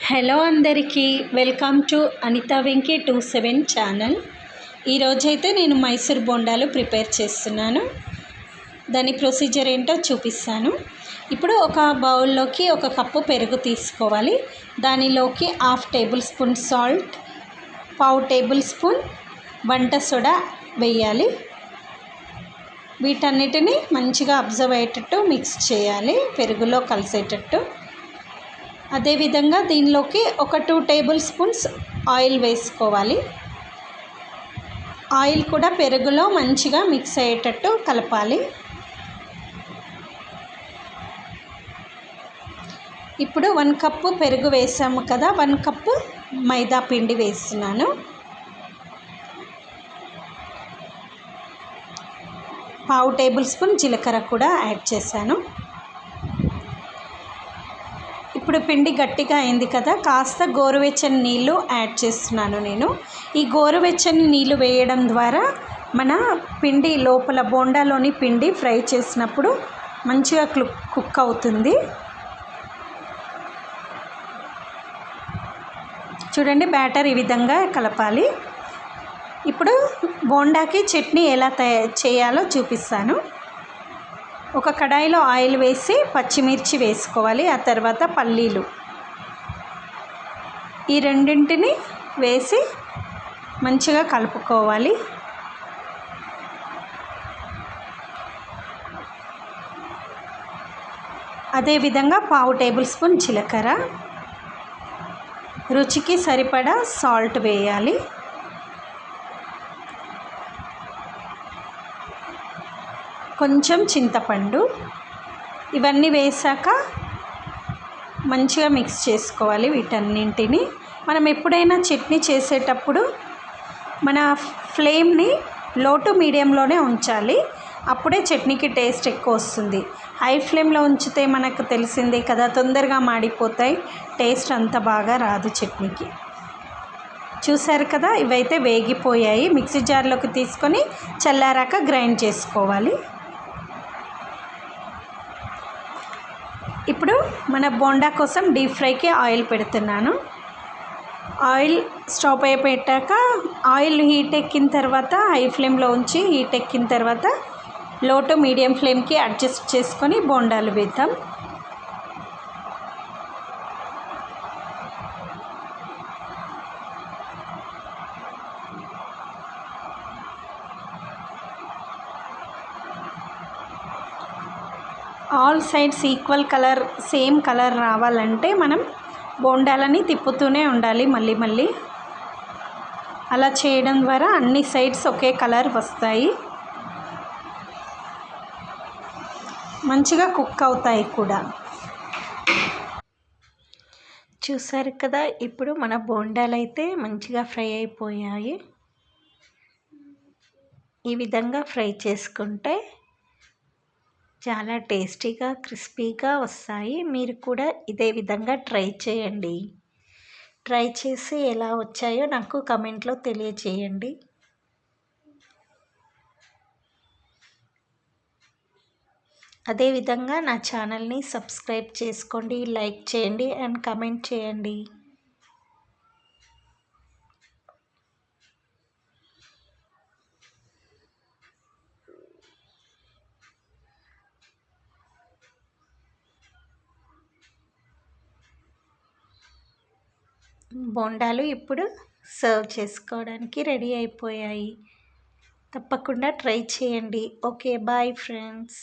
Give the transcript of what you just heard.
Hello అందరికీ welcome to Anitha Venky 27 channel. ఈరోజైతే నేను మైసూర్ బోండాలు ప్రిపేర్ చేస్తున్నాను. దాని ప్రొసీజర్ ఏంటో చూపిస్తాను. ఇప్పుడు ఒక బౌల్లోకి ఒక కప్పు పెరుగు తీసుకోవాలి. దానిలోకి 1/2 table spoon salt, 1/2 table spoon వంట సోడా వేయాలి. వీటన్నిటిని మంచిగా అబ్జర్వ్ అయ్యేటట్టు మిక్స్ చేయాలి, పెరుగులో కలిసేటట్టు. అదేవిధంగా దీనిలోకి ఒక 2 టేబుల్ స్పూన్స్ ఆయిల్ వేసుకోవాలి. ఆయిల్ కూడా పెరుగులో మంచిగా మిక్స్ అయ్యేటట్టు కలపాలి. ఇప్పుడు 1 కప్పు పెరుగు వేసాము కదా, 1 కప్పు మైదా పిండి వేస్తున్నాను. 1/2 టేబుల్ స్పూన్ జీలకర్ర కూడా యాడ్ చేశాను. ఇప్పుడు పిండి గట్టిగా అయింది కదా, కాస్త గోరువెచ్చని నీళ్ళు యాడ్ చేస్తున్నాను నేను. ఈ గోరువెచ్చని నీళ్ళు వేయడం ద్వారా మన పిండి లోపల బోండాలోని పిండి ఫ్రై చేసినప్పుడు మంచిగా కుక్ అవుతుంది. చూడండి, బ్యాటర్ ఈ విధంగా కలపాలి. ఇప్పుడు బోండాకి చట్నీ ఎలా చేయాలో చూపిస్తాను. ఒక కడాయిలో ఆయిల్ వేసి పచ్చిమిర్చి వేసుకోవాలి. ఆ తర్వాత పల్లీలు, ఈ రెండింటిని వేసి మంచిగా కలుపుకోవాలి. అదేవిధంగా 1/2 టేబుల్ స్పూన్ జీలకర్ర, రుచికి సరిపడా సాల్ట్ వేయాలి. కొంచెం చింతపండు, ఇవన్నీ వేసాక మంచిగా మిక్స్ చేసుకోవాలి. వీటన్నింటిని మనం ఎప్పుడైనా చట్నీ చేసేటప్పుడు మన ఫ్లేమ్ని లో టు మీడియంలోనే ఉంచాలి. అప్పుడే చట్నీకి టేస్ట్ ఎక్కువ వస్తుంది. హై ఫ్లేమ్లో ఉంచితే మనకు తెలిసిందే కదా, తొందరగా మాడిపోతాయి, టేస్ట్ అంత బాగా రాదు చట్నీకి. చూసారు కదా, ఇవైతే వేగిపోయాయి. మిక్సీ జార్లోకి తీసుకొని చల్లారాక గ్రైండ్ చేసుకోవాలి. ఇప్పుడు మన బోండా కోసం డీప్ ఫ్రైకి ఆయిల్ పెడుతున్నాను. ఆయిల్ స్టవ్ పై పెట్టాక ఆయిల్ హీట్ ఎక్కిన తర్వాత హై ఫ్లేమ్లో ఉంచి, హీట్ ఎక్కిన తర్వాత లో టు మీడియం ఫ్లేమ్కి అడ్జస్ట్ చేసుకొని బోండాలు వేద్దాం. All sides equal colour, same colour రావాలంటే మనం బోండాలని తిప్పుతూనే ఉండాలి మళ్ళీ. అలా చేయడం ద్వారా అన్ని సైడ్స్ ఒకే కలర్ వస్తాయి, మంచిగా కుక్ అవుతాయి కూడా. చూసారు కదా, ఇప్పుడు మన బోండాలు అయితే మంచిగా ఫ్రై అయిపోయాయి. ఈ విధంగా ఫ్రై చేసుకుంటే చాలా టేస్టీగా, క్రిస్పీగా వస్తాయి. మీరు కూడా ఇదే విధంగా ట్రై చేయండి. ట్రై చేసి ఎలా వచ్చాయో నాకు కమెంట్లో తెలియచేయండి. అదేవిధంగా నా ఛానల్ని సబ్స్క్రైబ్ చేసుకోండి, లైక్ చేయండి అండ్ కమెంట్ చేయండి. బోండాలు ఇప్పుడు సర్వ్ చేసుకోవడానికి రెడీ అయిపోయాయి. తప్పకుండా ట్రై చేయండి. Okay, bye friends.